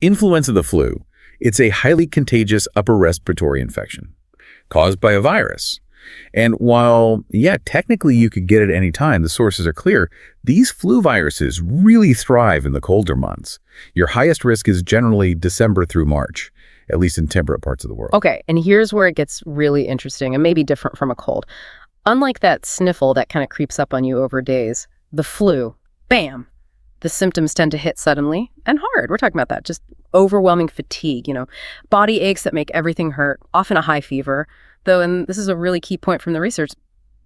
Influenza the flu. It's a highly contagious upper respiratory infection caused by a virus. And while, yeah, technically you could get it any time, the sources are clear, these flu viruses really thrive in the colder months. Your highest risk is generally December through March, at least in temperate parts of the world. Okay, and here's where it gets really interesting and maybe different from a cold. Unlike that sniffle that kind of creeps up on you over days, the flu, bam, the symptoms tend to hit suddenly and hard. We're talking about that, just overwhelming fatigue, body aches that make everything hurt, often a high fever. Though, and this is a really key point from the research,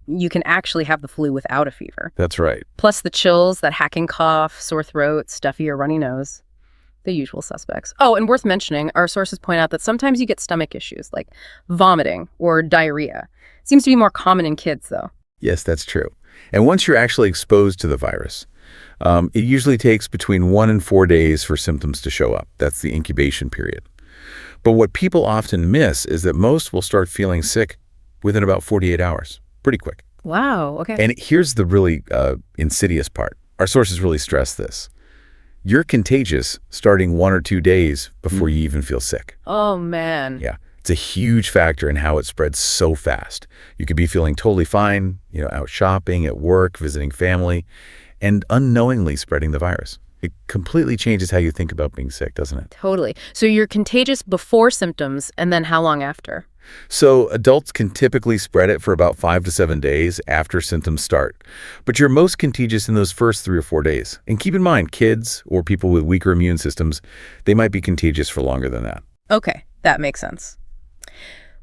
you can actually have the flu without a fever. That's right. Plus the chills, that hacking cough, sore throat, stuffy or runny nose. The usual suspects. Oh, and worth mentioning, our sources point out that sometimes you get stomach issues like vomiting or diarrhea. Seems to be more common in kids, though. Yes, that's true. And once you're actually exposed to the virus, it usually takes between 1 and 4 days for symptoms to show up. That's the incubation period. But what people often miss is that most will start feeling sick within about 48 hours. Pretty quick. Wow, okay. And here's the really insidious part. Our sources really stress this. You're contagious starting 1 or 2 days before you even feel sick. Oh, man. Yeah, it's a huge factor in how it spreads so fast. You could be feeling totally fine, out shopping, at work, visiting family, and unknowingly spreading the virus. It completely changes how you think about being sick, doesn't it? Totally. So you're contagious before symptoms, and then how long after? So adults can typically spread it for about 5 to 7 days after symptoms start. But you're most contagious in those first 3 or 4 days. And keep in mind, kids or people with weaker immune systems, they might be contagious for longer than that. Okay, that makes sense.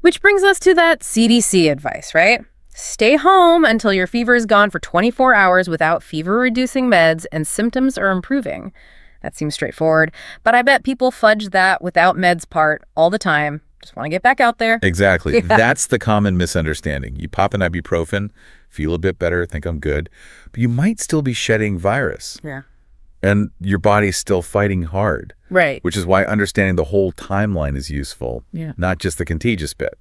Which brings us to that CDC advice, right? Stay home until your fever is gone for 24 hours without fever-reducing meds and symptoms are improving. That seems straightforward, but I bet people fudge that without meds part all the time. Just want to get back out there. Exactly. Yeah. That's the common misunderstanding. You pop an ibuprofen, feel a bit better, think I'm good, but you might still be shedding virus. Yeah. And your body's still fighting hard. Right. Which is why understanding the whole timeline is useful, not just the contagious bit.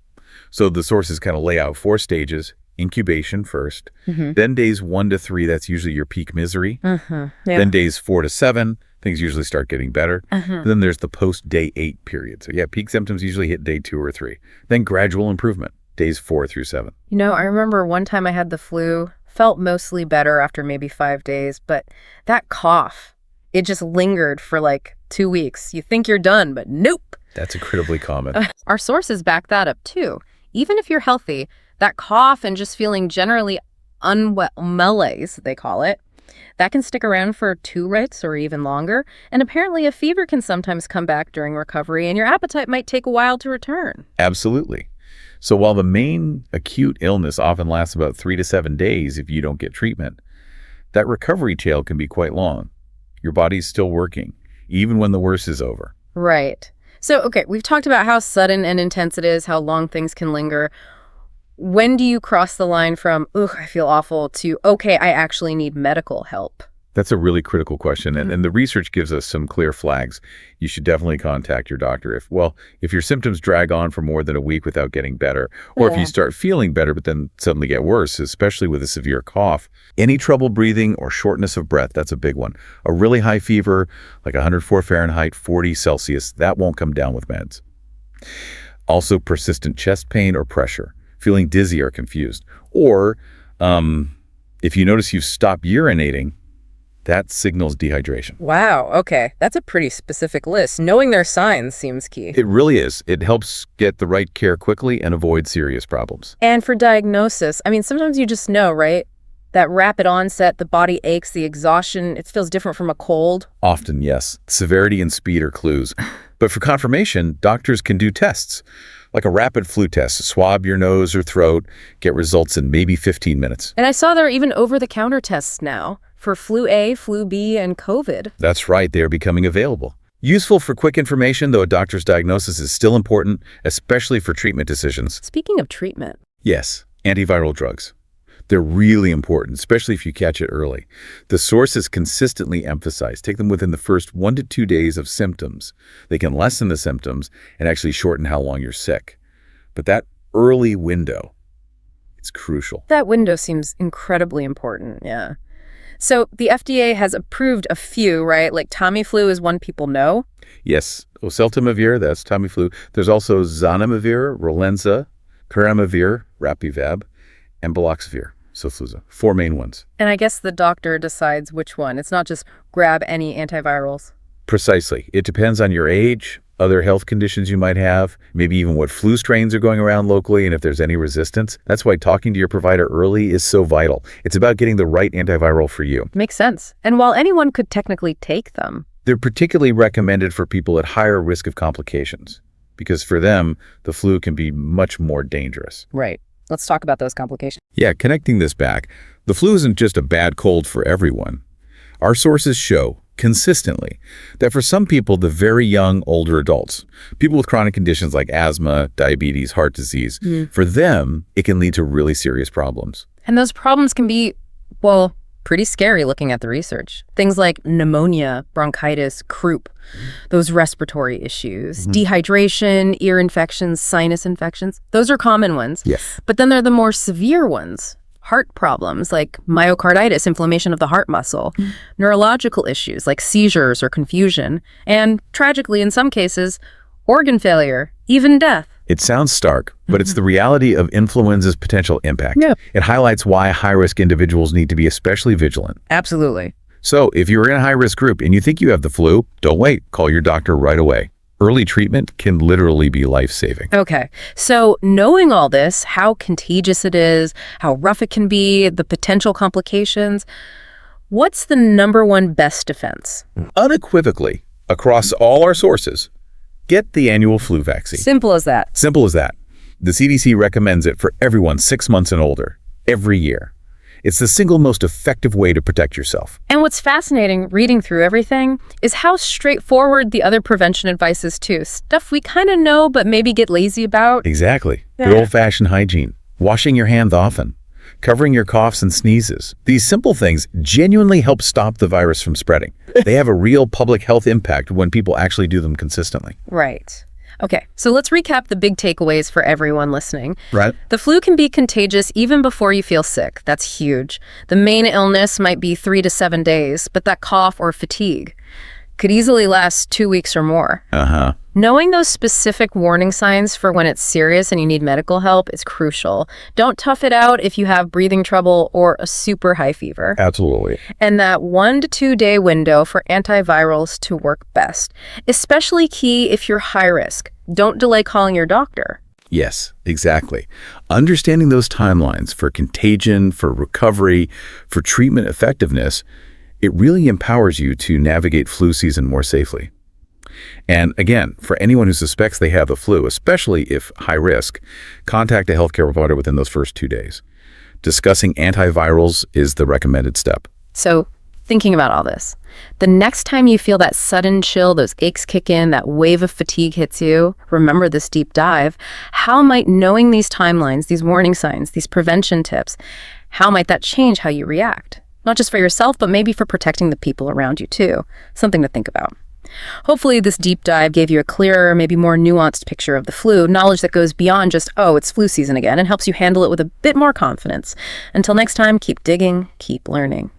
So the sources kind of lay out 4 stages. Incubation first, then days 1 to 3, that's usually your peak misery. Then days 4 to 7, things usually start getting better. Then there's the post-day 8 period. So yeah, peak symptoms usually hit day 2 or 3. Then gradual improvement, days 4 through 7. I remember one time I had the flu, felt mostly better after maybe 5 days, but that cough, it just lingered for like 2 weeks. You think you're done, but nope. That's incredibly common. Our sources back that up too. Even if you're healthy, that cough and just feeling generally unwell, malaise, they call it, that can stick around for 2 weeks or even longer. And apparently a fever can sometimes come back during recovery and your appetite might take a while to return. Absolutely. So while the main acute illness often lasts about 3 to 7 days if you don't get treatment, that recovery tail can be quite long. Your body's still working, even when the worst is over. Right. So, okay, we've talked about how sudden and intense it is, how long things can linger. When do you cross the line from, ugh, I feel awful, to, okay, I actually need medical help? That's a really critical question, and the research gives us some clear flags. You should definitely contact your doctor if your symptoms drag on for more than a week without getting better, or if you start feeling better but then suddenly get worse, especially with a severe cough. Any trouble breathing or shortness of breath, that's a big one. A really high fever, like 104 Fahrenheit, 40 Celsius, that won't come down with meds. Also, persistent chest pain or pressure, feeling dizzy or confused. Or if you notice you've stopped urinating, that signals dehydration. Wow, okay. That's a pretty specific list. Knowing their signs seems key. It really is. It helps get the right care quickly and avoid serious problems. And for diagnosis, I mean, sometimes you just know, right? That rapid onset, the body aches, the exhaustion, it feels different from a cold. Often, yes. Severity and speed are clues. But for confirmation, doctors can do tests, like a rapid flu test, swab your nose or throat, get results in maybe 15 minutes. And I saw there are even over-the-counter tests now for flu A, flu B, and COVID. That's right, they are becoming available. Useful for quick information, though a doctor's diagnosis is still important, especially for treatment decisions. Speaking of treatment. Yes, antiviral drugs. They're really important, especially if you catch it early. The sources consistently emphasize, take them within the first 1 to 2 days of symptoms. They can lessen the symptoms and actually shorten how long you're sick. But that early window, it's crucial. That window seems incredibly important, yeah. So the FDA has approved a few, right? Like Tamiflu is one people know. Yes, oseltamivir, that's Tamiflu. There's also zanamivir, Rolenza, caramivir, Rapivab, and baloxavir, Sofluza. 4 main ones. And I guess the doctor decides which one. It's not just grab any antivirals. Precisely. It depends on your age, other health conditions you might have, maybe even what flu strains are going around locally, and if there's any resistance. That's why talking to your provider early is so vital. It's about getting the right antiviral for you. Makes sense. And while anyone could technically take them, they're particularly recommended for people at higher risk of complications, because for them, the flu can be much more dangerous. right. Let's talk about those complications. Yeah, connecting this back, the flu isn't just a bad cold for everyone. Our sources show consistently that for some people, the very young, older adults, people with chronic conditions like asthma, diabetes, heart disease, for them, it can lead to really serious problems. And those problems can be, well, pretty scary looking at the research. Things like pneumonia, bronchitis, croup, those respiratory issues, dehydration, ear infections, sinus infections. Those are common ones. Yes. But then there are the more severe ones. Heart problems like myocarditis, inflammation of the heart muscle, neurological issues like seizures or confusion, and tragically, in some cases, organ failure, even death. It sounds stark, but it's the reality of influenza's potential impact. Yeah. It highlights why high-risk individuals need to be especially vigilant. Absolutely. So if you're in a high-risk group and you think you have the flu, don't wait. Call your doctor right away. Early treatment can literally be life-saving. Okay, so knowing all this, how contagious it is, how rough it can be, the potential complications, what's the number one best defense? Unequivocally, across all our sources, get the annual flu vaccine. Simple as that. Simple as that. The CDC recommends it for everyone 6 months and older, every year. It's the single most effective way to protect yourself. And what's fascinating reading through everything is how straightforward the other prevention advice is too. Stuff we kind of know but maybe get lazy about. Exactly. Good old-fashioned hygiene. Washing your hands often. Covering your coughs and sneezes. These simple things genuinely help stop the virus from spreading. They have a real public health impact when people actually do them consistently. Right. Okay, so let's recap the big takeaways for everyone listening. Right. The flu can be contagious even before you feel sick. That's huge. The main illness might be 3 to 7 days, but that cough or fatigue could easily last 2 weeks or more. Knowing those specific warning signs for when it's serious and you need medical help is crucial. Don't tough it out if you have breathing trouble or a super high fever. Absolutely. And that 1 to 2 day window for antivirals to work best. Especially key if you're high risk. Don't delay calling your doctor. Yes, exactly. Understanding those timelines for contagion, for recovery, for treatment effectiveness, it really empowers you to navigate flu season more safely. And again, for anyone who suspects they have the flu, especially if high risk, contact a healthcare provider within those first 2 days. Discussing antivirals is the recommended step. So, thinking about all this, the next time you feel that sudden chill, those aches kick in, that wave of fatigue hits you, remember this deep dive. How might knowing these timelines, these warning signs, these prevention tips, how might that change how you react? Not just for yourself, but maybe for protecting the people around you too. Something to think about. Hopefully this deep dive gave you a clearer, maybe more nuanced picture of the flu, knowledge that goes beyond just, oh, it's flu season again, and helps you handle it with a bit more confidence. Until next time, keep digging, keep learning.